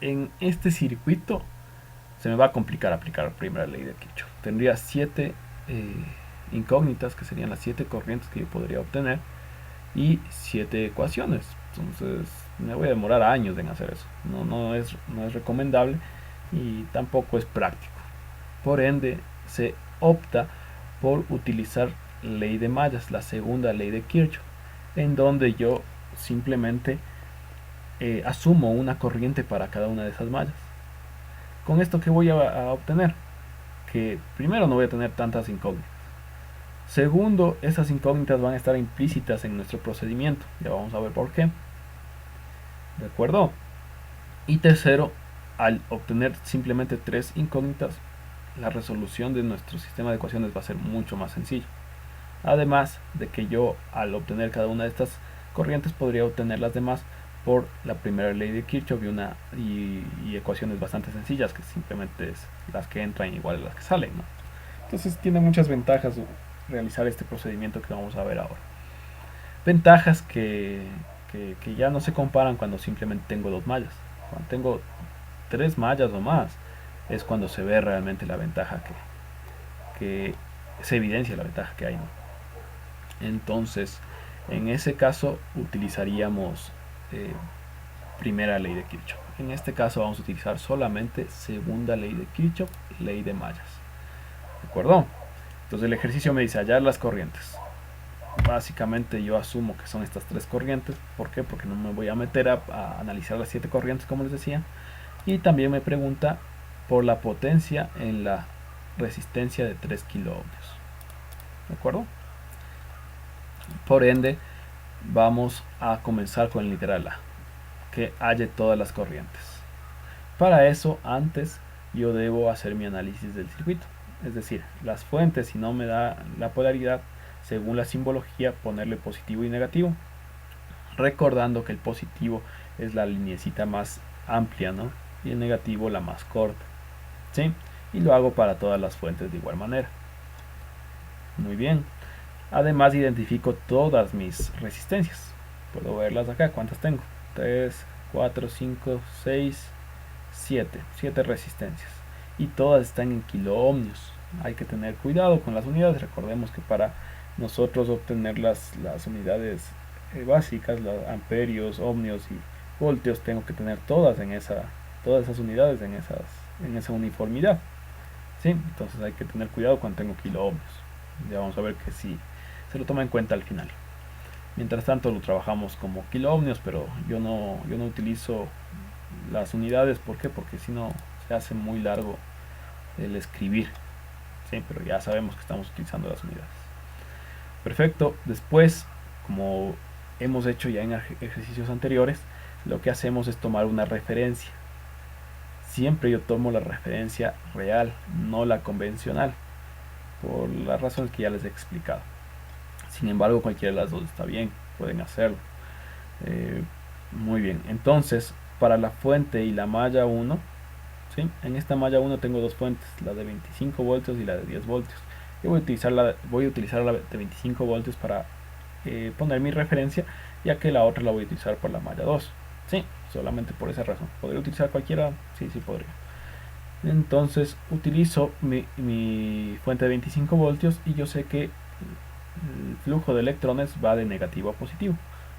en este circuito se me va a complicar aplicar la primera ley de Kirchhoff. Tendría 7 incógnitas, que serían las 7 corrientes que yo podría obtener, y 7 ecuaciones. Entonces me voy a demorar años en hacer eso. No es recomendable y tampoco es práctico. Por ende, se opta por utilizar ley de mallas, la segunda ley de Kirchhoff, en donde yo simplemente asumo una corriente para cada una de esas mallas. Con esto, ¿qué voy a obtener? Que primero no voy a tener tantas incógnitas. Segundo, esas incógnitas van a estar implícitas en nuestro procedimiento. Ya vamos a ver por qué. ¿De acuerdo? Y tercero, al obtener simplemente 3 incógnitas, la resolución de nuestro sistema de ecuaciones va a ser mucho más sencillo. Además de que yo, al obtener cada una de estas corrientes, podría obtener las demás por la primera ley de Kirchhoff y ecuaciones bastante sencillas, que simplemente es las que entran igual a las que salen, ¿no? Entonces tiene muchas ventajas realizar este procedimiento que vamos a ver ahora. Ventajas que ya no se comparan cuando simplemente tengo 2 mallas. Cuando tengo 3 mallas o más es cuando se ve realmente la ventaja que se evidencia la ventaja que hay, ¿no? Entonces, en ese caso utilizaríamos primera ley de Kirchhoff. En este caso vamos a utilizar solamente segunda ley de Kirchhoff, ley de mallas. ¿De acuerdo? Entonces el ejercicio me dice hallar las corrientes. Básicamente yo asumo que son estas 3 corrientes. ¿Por qué? Porque no me voy a meter a analizar las 7 corrientes, como les decía. Y también me pregunta por la potencia en la resistencia de 3 kiloohmios. ¿De acuerdo? Por ende, vamos a comenzar con el literal A, que halle todas las corrientes. Para eso, antes yo debo hacer mi análisis del circuito, es decir, las fuentes, si no me da la polaridad, según la simbología, ponerle positivo y negativo, recordando que el positivo es la linecita más amplia, ¿no? Y el negativo la más corta, ¿sí? Y lo hago para todas las fuentes de igual manera. Muy bien. Además identifico todas mis resistencias. Puedo verlas acá, ¿cuántas tengo? 3, 4, 5, 6, 7. 7 resistencias. Y todas están en kiloohmios. Hay que tener cuidado con las unidades. Recordemos que para nosotros obtener las unidades básicas, los amperios, ohmios y voltios, tengo que tener todas esas unidades en esa uniformidad. ¿Sí? Entonces hay que tener cuidado cuando tengo kiloohmios. Ya vamos a ver que sí se lo toma en cuenta al final. Mientras tanto lo trabajamos como kiloohmios, pero yo no utilizo las unidades. ¿Por qué? Porque si no se hace muy largo el escribir, ¿sí? Pero ya sabemos que estamos utilizando las unidades. Perfecto. Después, como hemos hecho ya en ejercicios anteriores, lo que hacemos es tomar una referencia. Siempre yo tomo la referencia real, no la convencional, por las razones que ya les he explicado. Sin embargo, cualquiera de las dos está bien, pueden hacerlo. Muy bien, entonces para la fuente y la malla 1, ¿sí? En esta malla 1 tengo dos fuentes, la de 25 voltios y la de 10 voltios. Yo voy a utilizar la de 25 voltios para poner mi referencia, ya que la otra la voy a utilizar por la malla 2. Sí, solamente por esa razón. ¿Podría utilizar cualquiera? Sí, sí podría. Entonces utilizo mi fuente de 25 voltios y yo sé que el flujo de electrones va de negativo a positivo.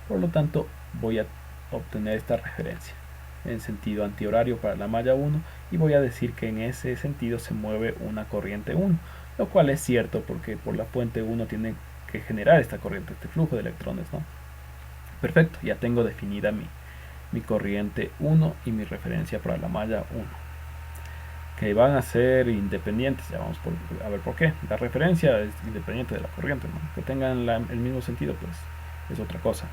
Por lo tanto, voy a obtener esta referencia en sentido antihorario para la malla 1 y voy a decir que en ese sentido se mueve una corriente 1, lo cual es cierto porque por la fuente 1 tiene que generar esta corriente, este flujo de electrones, ¿no? Perfecto, ya tengo definida mi corriente 1 y mi referencia para la malla 1, que van a ser independientes. Ya vamos a ver por qué. La referencia es independiente de la corriente, ¿no? Que tengan el mismo sentido, pues es otra cosa.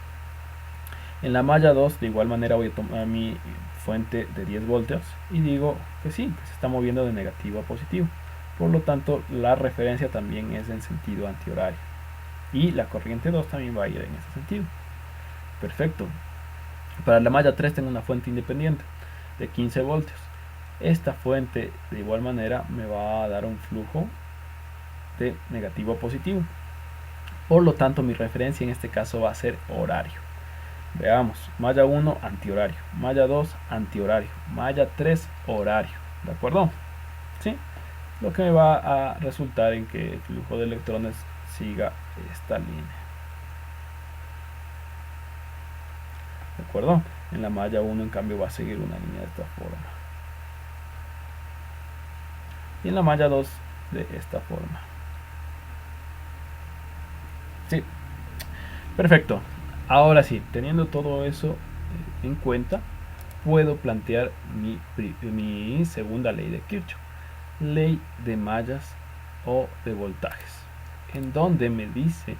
En la malla 2 de igual manera voy a tomar mi fuente de 10 voltios y digo que sí, que se está moviendo de negativo a positivo. Por lo tanto, la referencia también es en sentido antihorario y la corriente 2 también va a ir en ese sentido. Perfecto. Para la malla 3 tengo una fuente independiente de 15 voltios. Esta fuente de igual manera me va a dar un flujo de negativo a positivo. Por lo tanto, mi referencia en este caso va a ser horario. Veamos, malla 1 antihorario, malla 2 antihorario, malla 3 horario, ¿de acuerdo? ¿Sí? Lo que me va a resultar en que el flujo de electrones siga esta línea. ¿De acuerdo? En la malla 1 en cambio va a seguir una línea de esta forma. Y en la malla 2 de esta forma. Sí, perfecto. Ahora sí, teniendo todo eso en cuenta, puedo plantear mi segunda ley de Kirchhoff, ley de mallas o de voltajes, en donde me dice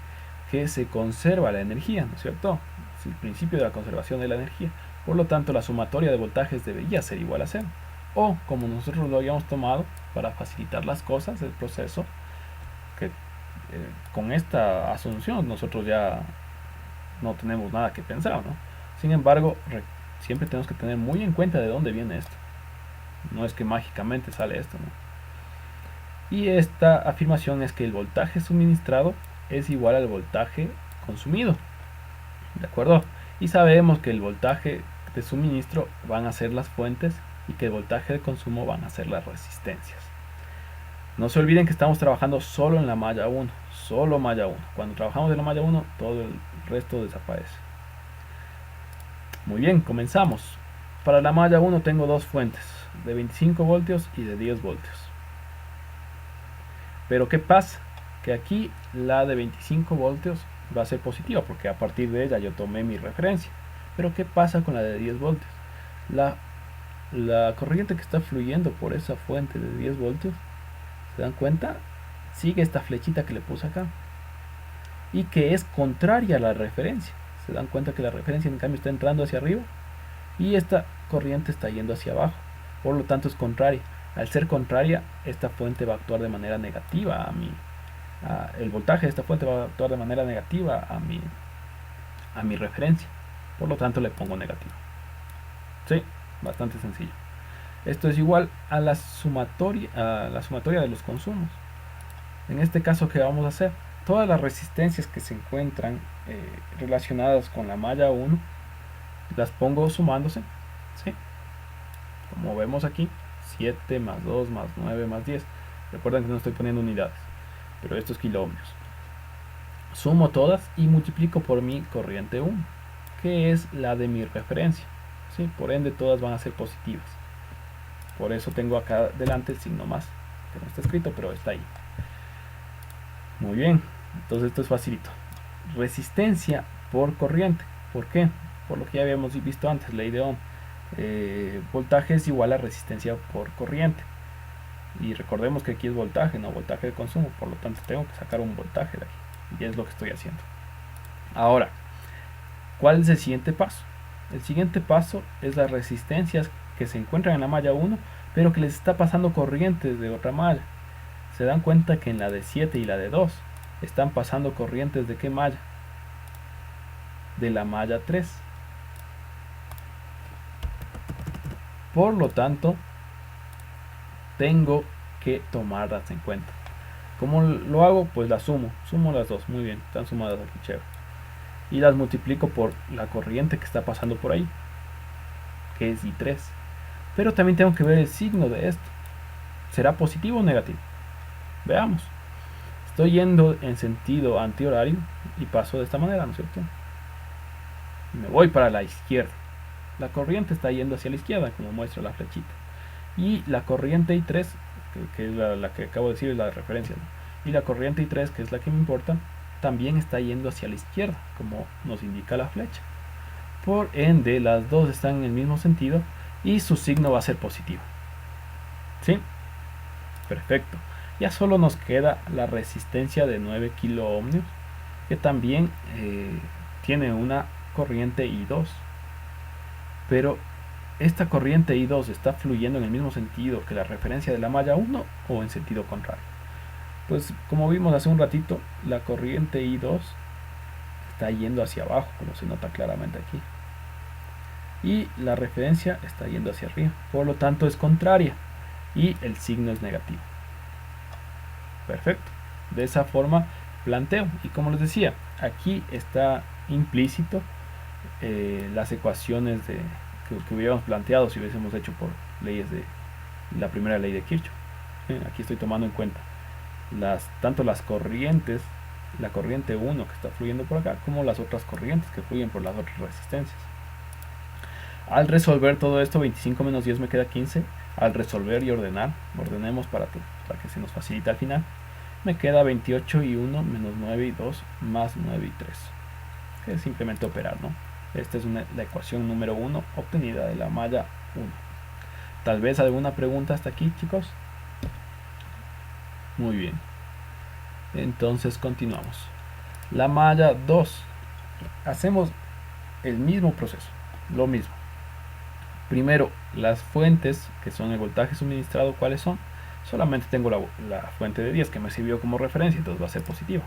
que se conserva la energía, ¿no es cierto? Es el principio de la conservación de la energía. Por lo tanto, la sumatoria de voltajes debería ser igual a cero. O, como nosotros lo habíamos tomado para facilitar las cosas, el proceso, que con esta asunción nosotros ya no tenemos nada que pensar, ¿no? Sin embargo, siempre tenemos que tener muy en cuenta de dónde viene esto. No es que mágicamente sale esto, ¿no? Y esta afirmación es que el voltaje suministrado es igual al voltaje consumido. ¿De acuerdo? Y sabemos que el voltaje de suministro van a ser las fuentes y que el voltaje de consumo van a ser las resistencias. No se olviden que estamos trabajando solo en la malla 1, solo malla 1. Cuando trabajamos en la malla 1, todo el resto desaparece. Muy bien, comenzamos. Para la malla 1 tengo dos fuentes, de 25 voltios y de 10 voltios. Pero ¿qué pasa? Que aquí la de 25 voltios va a ser positiva porque a partir de ella yo tomé mi referencia. Pero ¿qué pasa con la de 10 voltios? La corriente que está fluyendo por esa fuente de 10 voltios, ¿se dan cuenta? Sigue esta flechita que le puse acá y que es contraria a la referencia. ¿Se dan cuenta que la referencia en cambio está entrando hacia arriba? Y esta corriente está yendo hacia abajo, por lo tanto es contraria. Al ser contraria, esta fuente va a actuar de manera negativa el voltaje de esta fuente va a actuar de manera negativa a mi referencia, por lo tanto le pongo negativo. Sí, bastante sencillo. Esto es igual a la sumatoria de los consumos. En este caso, ¿qué vamos a hacer? Todas las resistencias que se encuentran relacionadas con la malla 1 las pongo sumándose, ¿sí? Como vemos aquí, 7 más 2 más 9 más 10. Recuerden que no estoy poniendo unidades, pero esto es kiloohmios. Sumo todas y multiplico por mi corriente 1, que es la de mi referencia, ¿sí? Por ende todas van a ser positivas. Por eso tengo acá delante el signo más, que no está escrito, pero está ahí. Muy bien, entonces esto es facilito. Resistencia por corriente. ¿Por qué? Por lo que ya habíamos visto antes, ley de Ohm. Voltaje es igual a resistencia por corriente. Y recordemos que aquí es voltaje, no voltaje de consumo. Por lo tanto tengo que sacar un voltaje de aquí. Y es lo que estoy haciendo. Ahora, ¿cuál es el siguiente paso? El siguiente paso es las resistencias que se encuentran en la malla 1, pero que les está pasando corrientes de otra malla. Se dan cuenta que en la de 7 y la de 2 están pasando corrientes de qué malla? De la malla 3. Por lo tanto, tengo que tomarlas en cuenta. ¿Cómo lo hago? Pues las sumo las dos, muy bien, están sumadas aquí, chévere. Y las multiplico por la corriente que está pasando por ahí, que es I3. Pero también tengo que ver el signo de esto. ¿Será positivo o negativo? Veamos. Estoy yendo en sentido antihorario y paso de esta manera, ¿no es cierto? Y me voy para la izquierda. La corriente está yendo hacia la izquierda, como muestra la flechita. Y la corriente I3, que es la que acabo de decir, es la de referencia, ¿no? Y la corriente I3, que es la que me importa, también está yendo hacia la izquierda, como nos indica la flecha. Por ende, las dos están en el mismo sentido y su signo va a ser positivo. ¿Sí? Perfecto. Ya solo nos queda la resistencia de 9 kiloohmios, que también tiene una corriente I2. Pero esta corriente I2 está fluyendo en el mismo sentido que la referencia de la malla 1 o en sentido contrario. Pues como vimos hace un ratito, la corriente I2 está yendo hacia abajo, como se nota claramente aquí. Y la referencia está yendo hacia arriba, por lo tanto es contraria y el signo es negativo. Perfecto. De esa forma planteo. Y como les decía, aquí está implícito las ecuaciones que hubiéramos planteado si hubiésemos hecho por leyes de la primera ley de Kirchhoff. Aquí estoy tomando en cuenta tanto las corrientes, la corriente 1 que está fluyendo por acá, como las otras corrientes que fluyen por las otras resistencias. Al resolver todo esto, 25 menos 10 me queda 15. Al resolver y ordenar, ordenemos para que se nos facilite al final, me queda 28 y 1 menos 9 y 2 más 9 y 3, que es simplemente operar, ¿no? Esta es la ecuación número 1 obtenida de la malla 1. Tal vez alguna pregunta hasta aquí, chicos. Muy bien, entonces continuamos. La malla 2, hacemos el mismo proceso, lo mismo. Primero, las fuentes que son el voltaje suministrado, ¿cuáles son? Solamente tengo la fuente de 10 que me sirvió como referencia, entonces va a ser positiva.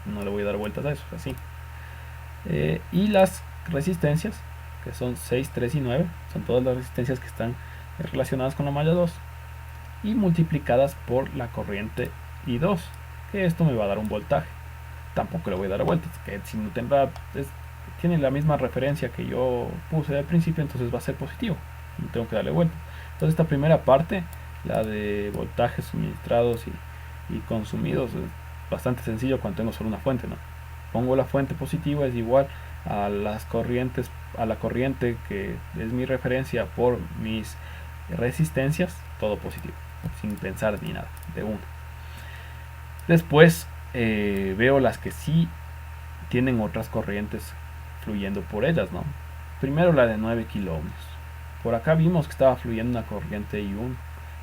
No le voy a dar vueltas a eso, así. Y las resistencias, que son 6, 3 y 9, son todas las resistencias que están relacionadas con la malla 2, y multiplicadas por la corriente I2, que esto me va a dar un voltaje. Tampoco le voy a dar vueltas, que si no tendrá, tiene la misma referencia que yo puse al principio, entonces va a ser positivo, no tengo que darle vueltas. Entonces esta primera parte, la de voltajes suministrados y consumidos, es bastante sencillo cuando tengo solo una fuente, ¿no? Pongo la fuente positiva, es igual a las corrientes, a la corriente que es mi referencia por mis resistencias, todo positivo, sin pensar ni nada, de uno. Después veo las que sí tienen otras corrientes fluyendo por ellas, ¿no? Primero la de 9 kiloohmios. Por acá vimos que estaba fluyendo una corriente I1,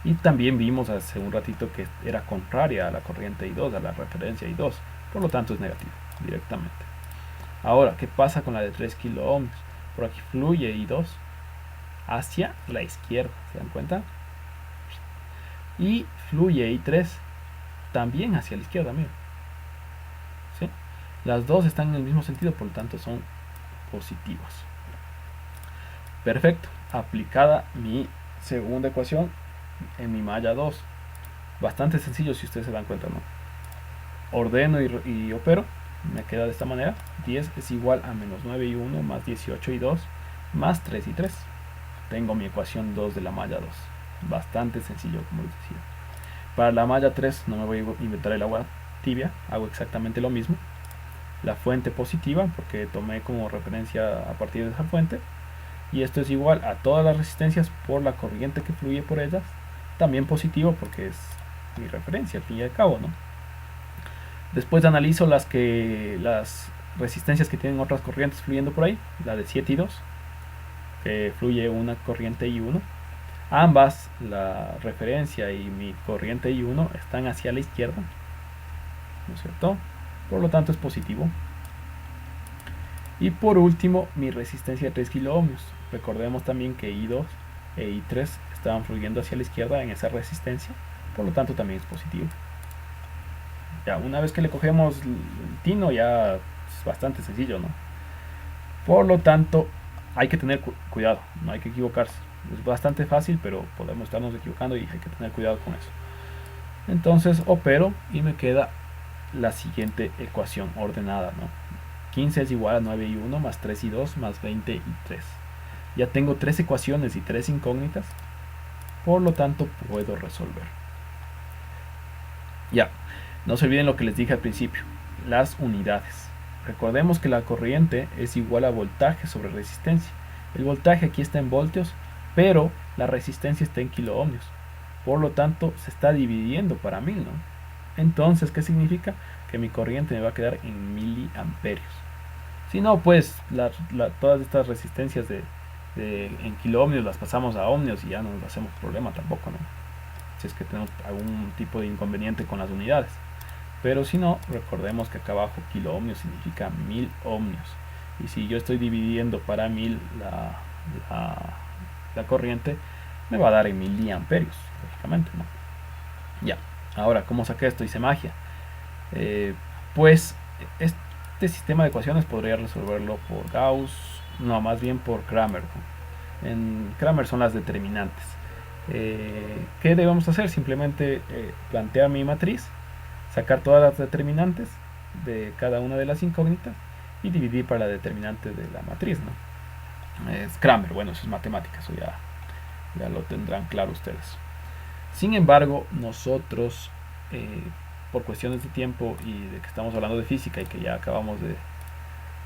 y también vimos hace un ratito que era contraria a la corriente I2, a la referencia I2, por lo tanto es negativo directamente. Ahora, ¿qué pasa con la de 3 kiloohmios? Por aquí fluye I2 hacia la izquierda, ¿se dan cuenta? Y fluye I3 también hacia la izquierda, miren. ¿Sí? Las dos están en el mismo sentido, por lo tanto son positivos. Perfecto, aplicada mi segunda ecuación en mi malla 2. Bastante sencillo si ustedes se dan cuenta, ¿no? Ordeno y opero, me queda de esta manera. 10 es igual a menos 9 y 1 más 18 y 2 más 3 y 3. Tengo mi ecuación 2 de la malla 2. Bastante sencillo, como les decía. Para la malla 3 no me voy a inventar el agua tibia, hago exactamente lo mismo. La fuente positiva, porque tomé como referencia a partir de esa fuente, y esto es igual a todas las resistencias por la corriente que fluye por ellas, también positivo porque es mi referencia al fin y al cabo, ¿no? Después analizo las resistencias que tienen otras corrientes fluyendo por ahí, la de 7 y 2, que fluye una corriente I1. Ambas, la referencia y mi corriente I1, están hacia la izquierda, ¿no es cierto? Por lo tanto es positivo. Y por último, mi resistencia de 3 kiloohmios. Recordemos también que I2 e I3 estaban fluyendo hacia la izquierda en esa resistencia, por lo tanto también es positivo. Ya, una vez que le cogemos el tino, ya es bastante sencillo, ¿no? Por lo tanto, hay que tener cuidado, no hay que equivocarse. Es bastante fácil, pero podemos estarnos equivocando y hay que tener cuidado con eso. Entonces opero y me queda la siguiente ecuación ordenada, ¿no? 15 es igual a 9 y 1 más 3 y 2 más 20 y 3. Ya tengo 3 ecuaciones y 3 incógnitas, por lo tanto puedo resolver. Ya, no se olviden lo que les dije al principio, las unidades. Recordemos que la corriente es igual a voltaje sobre resistencia. El voltaje aquí está en voltios, pero la resistencia está en kiloohmios. Por lo tanto, se está dividiendo para 1000, ¿no? Entonces, ¿qué significa? Que mi corriente me va a quedar en miliamperios. Si no, pues todas estas resistencias en kiloohmios las pasamos a ohmios y ya no nos hacemos problema tampoco, ¿no? Si es que tenemos algún tipo de inconveniente con las unidades. Pero si no, recordemos que acá abajo kiloohmios significa 1000 ohmios. Y si yo estoy dividiendo para 1000 la corriente, me va a dar en miliamperios, lógicamente, ¿no? Ya, ahora, ¿cómo saqué esto? Hice magia. Pues este sistema de ecuaciones podría resolverlo por Gauss, no, más bien por Cramer, ¿no? En Cramer son las determinantes. ¿Qué debemos hacer? Simplemente plantear mi matriz, sacar todas las determinantes de cada una de las incógnitas y dividir para la determinante de la matriz, ¿no? Es Kramer, bueno, eso es matemática, eso ya lo tendrán claro ustedes. Sin embargo, nosotros, por cuestiones de tiempo y de que estamos hablando de física y que ya acabamos de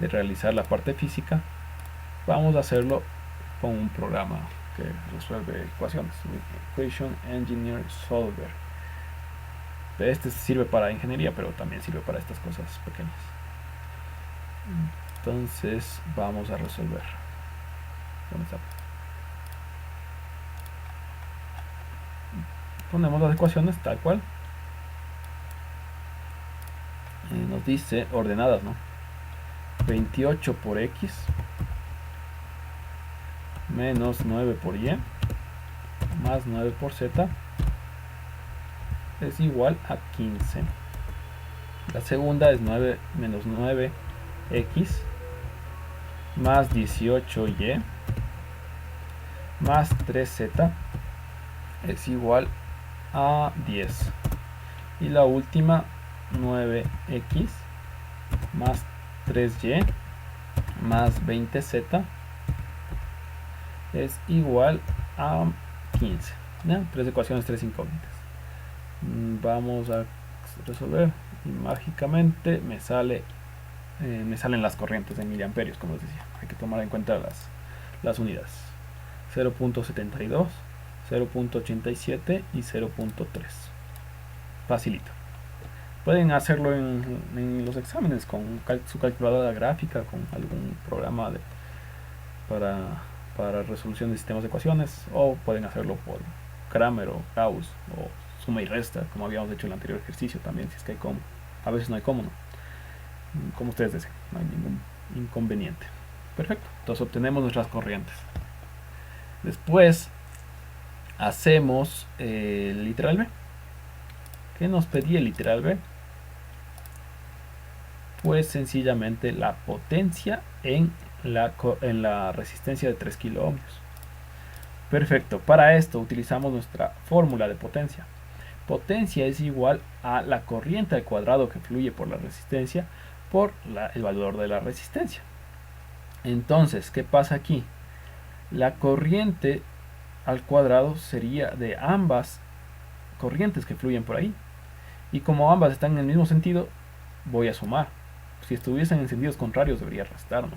realizar la parte física, vamos a hacerlo con un programa que resuelve ecuaciones, Equation Engineer Solver. Este sirve para ingeniería, pero también sirve para estas cosas pequeñas. Entonces vamos a resolver. ¿Dónde está? Ponemos las ecuaciones tal cual. Nos dice ordenadas, ¿no? 28 por x menos 9 por y más 9 por z es igual a 15. La segunda es 9 menos 9x más 18y más 3z es igual a 10. Y la última 9x más 3y más 20z es igual a 15. ¿Ya? Tres ecuaciones, tres incógnitas. Vamos a resolver y mágicamente me salen las corrientes en miliamperios, como les decía. Hay que tomar en cuenta las unidades: 0.72, 0.87 y 0.3. Facilito. Pueden hacerlo en los exámenes con su calculadora gráfica, con algún programa para resolución de sistemas de ecuaciones, o pueden hacerlo por Kramer o Gauss o suma y resta, como habíamos hecho en el anterior ejercicio también, si es que hay cómo. A veces no hay cómo, ¿no? Como ustedes deseen, no hay ningún inconveniente. Perfecto, entonces obtenemos nuestras corrientes. Después hacemos el literal B. ¿Qué nos pedía el literal B? Pues sencillamente la potencia en la resistencia de 3 kilo ohmios. Perfecto, para esto utilizamos nuestra fórmula de potencia. Potencia es igual a la corriente al cuadrado que fluye por la resistencia por el valor de la resistencia. Entonces, ¿qué pasa aquí? La corriente al cuadrado sería de ambas corrientes que fluyen por ahí. Y como ambas están en el mismo sentido, voy a sumar. Si estuviesen en sentidos contrarios debería restar, ¿no?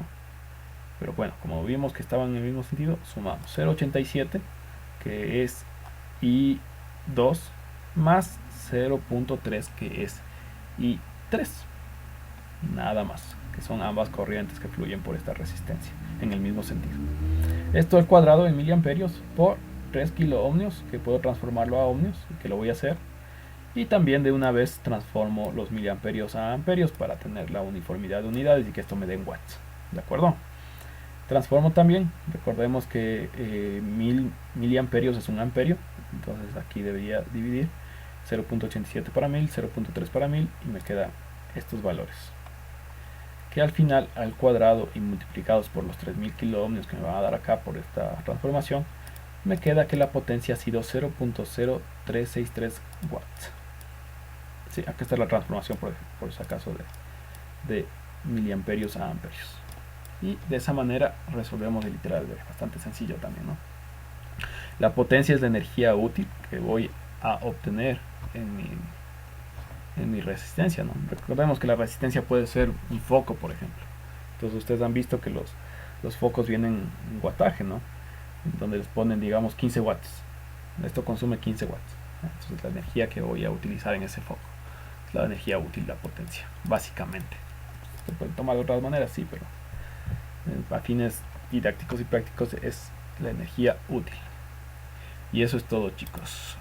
Pero bueno, como vimos que estaban en el mismo sentido, sumamos 0.87, que es I2, más 0.3, que es I3. Nada más, que son ambas corrientes que fluyen por esta resistencia en el mismo sentido. Esto al cuadrado en miliamperios por 3 kilo ohmios, que puedo transformarlo a ohmios, que lo voy a hacer. Y también de una vez transformo los miliamperios a amperios para tener la uniformidad de unidades y que esto me dé en watts. ¿De acuerdo? Transformo también, recordemos que 1000 miliamperios es un amperio, entonces aquí debería dividir 0.87 para 1000, 0.3 para 1000 y me quedan estos valores. Que al final, al cuadrado y multiplicados por los 3000 kilo ohmios que me van a dar acá por esta transformación, me queda que la potencia ha sido 0.0363 watts. Sí, aquí está la transformación por si acaso de miliamperios a amperios. Y de esa manera resolvemos el literal B. Bastante sencillo también, ¿no? La potencia es la energía útil que voy a obtener en mi resistencia, ¿no? Recordemos que la resistencia puede ser un foco, por ejemplo. Entonces ustedes han visto que los focos vienen en wattaje, ¿no? Donde les ponen, digamos, 15 watts. Esto consume 15 watts. Entonces la energía que voy a utilizar en ese foco es la energía útil, la potencia, básicamente. Se puede tomar de otras maneras, sí, pero a fines didácticos y prácticos es la energía útil. Y eso es todo, chicos.